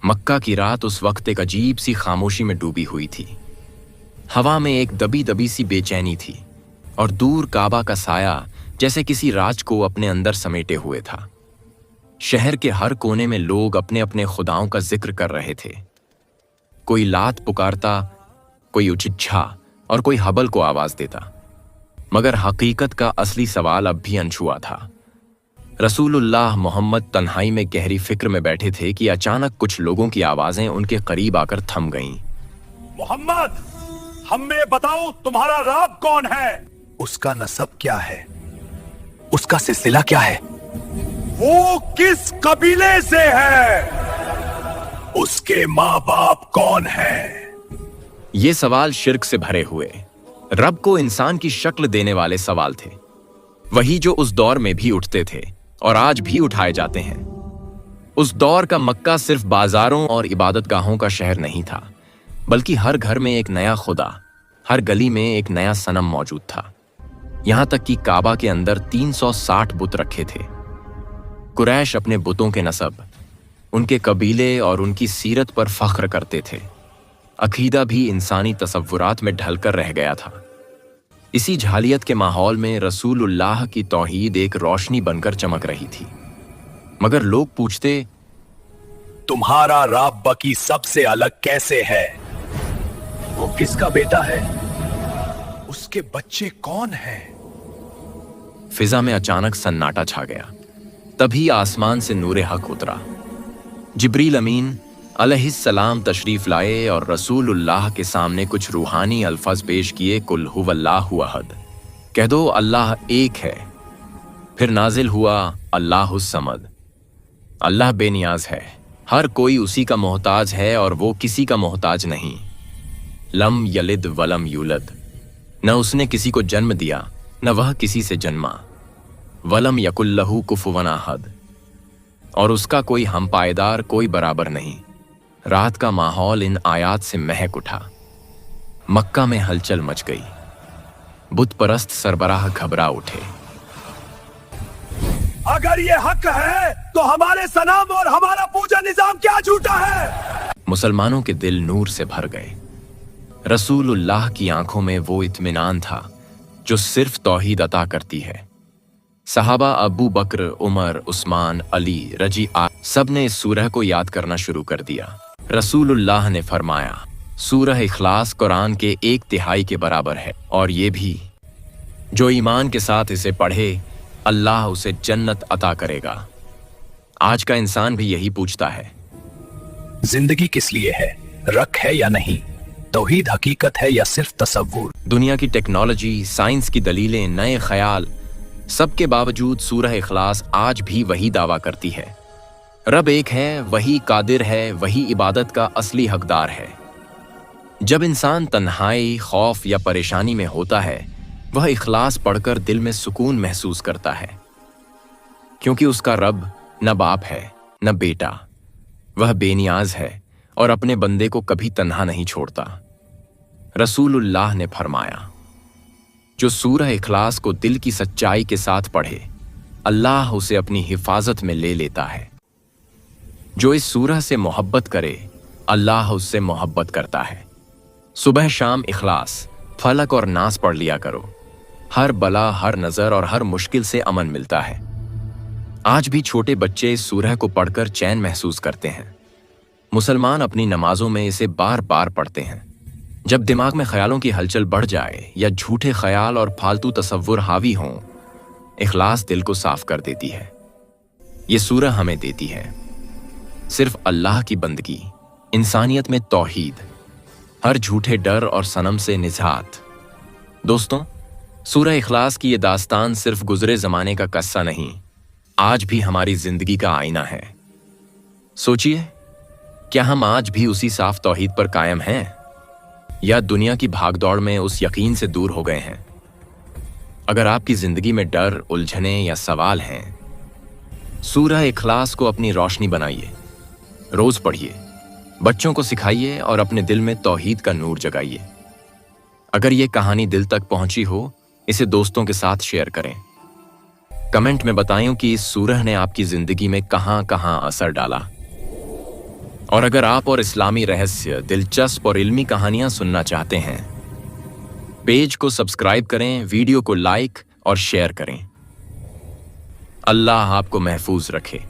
मक्का की रात उस वक्त एक अजीब सी खामोशी में डूबी हुई थी। हवा में एक दबी दबी सी बेचैनी थी और दूर काबा का साया जैसे किसी राज को अपने अंदर समेटे हुए था। शहर के हर कोने में लोग अपने अपने खुदाओं का जिक्र कर रहे थे। कोई लात पुकारता, कोई उचिच्छा और कोई हबल को आवाज देता, मगर हकीकत का असली सवाल अब भी अनछुआ था। रसूलुल्लाह मोहम्मद तन्हाई में गहरी फिक्र में बैठे थे कि अचानक कुछ लोगों की आवाजें उनके करीब आकर थम गईं। मोहम्मद, हमें बताओ तुम्हारा रब कौन है? उसका नसब क्या है? उसका सिलसिला क्या है? वो किस कबीले से है? उसके माँ बाप कौन है? ये सवाल शिर्क से भरे हुए, रब को इंसान की शक्ल देने वाले सवाल थे, वही जो उस दौर में भी उठते थे और आज भी उठाए जाते हैं। उस दौर का मक्का सिर्फ बाजारों और इबादतगाहों का शहर नहीं था, बल्कि हर घर में एक नया खुदा, हर गली में एक नया सनम मौजूद था। यहां तक कि काबा के अंदर 360 बुत रखे थे। कुरैश अपने बुतों के नसब, उनके कबीले और उनकी सीरत पर फख्र करते थे। अकीदा भी इंसानी तसव्वुरात में ढलकर रह गया था। इसी झालियत के माहौल में रसूलुल्लाह की तौहीद एक रोशनी बनकर चमक रही थी। मगर लोग पूछते, तुम्हारा रब की सबसे अलग कैसे है? वो किसका बेटा है? उसके बच्चे कौन हैं? फिजा में अचानक सन्नाटा छा गया। तभी आसमान से नूरे हक उतरा। जिब्रील अमीन अलैहिस्सलाम तशरीफ लाए और रसूलुल्लाह के सामने कुछ रूहानी अल्फाज पेश किए। कुल हुवल्लाहु अहद, कह दो अल्लाह एक है। फिर नाजिल हुआ अल्लाहुस समद, अल्लाह बेनियाज है, हर कोई उसी का मोहताज है और वो किसी का मोहताज नहीं। लम यलिद वलम यूलद, न उसने किसी को जन्म दिया न वह किसी से जन्मा। वलम यकुल्लहु कुफुवन अहद, और उसका कोई हम पायदार, कोई बराबर नहीं। रात का माहौल इन आयात से महक उठा। मक्का में हलचल मच गई। बुत परस्त सरबराह घबरा उठे। अगर ये हक है तो हमारे सनम और हमारा पूजा निजाम क्या झूठा है? मुसलमानों के दिल नूर से भर गए। रसूलुल्लाह की आंखों में वो इत्मीनान था जो सिर्फ तौहीद अता करती है। सहाबा अबू बकर, उमर, उस्मान, अली, रजीआ सब ने इस सूरह को याद करना शुरू कर दिया। रसूलुल्लाह ने फरमाया, सूरह इखलास कुरान के 1/3 के बराबर है, और ये भी जो ईमान के साथ इसे पढ़े अल्लाह उसे जन्नत अता करेगा। आज का इंसान भी यही पूछता है, जिंदगी किस लिए है? रख है या नहीं? तौहीद हकीकत है या सिर्फ तसव्वुर? दुनिया की टेक्नोलॉजी, साइंस की दलीलें, नए ख्याल, सबके बावजूद सूरह इखलास आज भी वही दावा करती है, रब एक है, वही कादिर है, वही इबादत का असली हकदार है। जब इंसान तन्हाई, खौफ या परेशानी में होता है, वह इखलास पढ़कर दिल में सुकून महसूस करता है, क्योंकि उसका रब न बाप है न बेटा, वह बेनियाज है और अपने बंदे को कभी तन्हा नहीं छोड़ता। रसूलुल्लाह ने फरमाया, जो सूरह इखलास को दिल की सच्चाई के साथ पढ़े, अल्लाह उसे अपनी हिफाजत में ले लेता है। जो इस सूरह से मोहब्बत करे, अल्लाह उससे मोहब्बत करता है। सुबह शाम इखलास, फलक और नास पढ़ लिया करो। हर बला, हर नजर और हर मुश्किल से अमन मिलता है। आज भी छोटे बच्चे इस सूरह को पढ़कर चैन महसूस करते हैं। मुसलमान अपनी नमाजों में इसे बार बार पढ़ते हैं। जब दिमाग में ख्यालों की हलचल बढ़ जाए या झूठे ख्याल और फालतू तसव्वुर हावी हों, इखलास दिल को साफ कर देती है। ये सूरह हमें देती है सिर्फ अल्लाह की बंदगी, इंसानियत में तौहीद, हर झूठे डर और सनम से निजात। दोस्तों, सूरह इखलास की ये दास्तान सिर्फ गुजरे जमाने का किस्सा नहीं, आज भी हमारी जिंदगी का आईना है। सोचिए, क्या हम आज भी उसी साफ तौहीद पर कायम हैं, या दुनिया की भागदौड़ में उस यकीन से दूर हो गए हैं? अगर आपकी जिंदगी में डर, उलझने या सवाल हैं, सूरह इखलास को अपनी रोशनी बनाइए, रोज पढ़िए, बच्चों को सिखाइए और अपने दिल में तौहीद का नूर जगाइए। अगर ये कहानी दिल तक पहुंची हो, इसे दोस्तों के साथ शेयर करें। कमेंट में बताएं कि इस सूरह ने आपकी जिंदगी में कहां कहां असर डाला। और अगर आप और इस्लामी रहस्य, दिलचस्प और इल्मी कहानियां सुनना चाहते हैं, पेज को सब्सक्राइब करें, वीडियो को लाइक और शेयर करें। अल्लाह आपको महफूज रखे।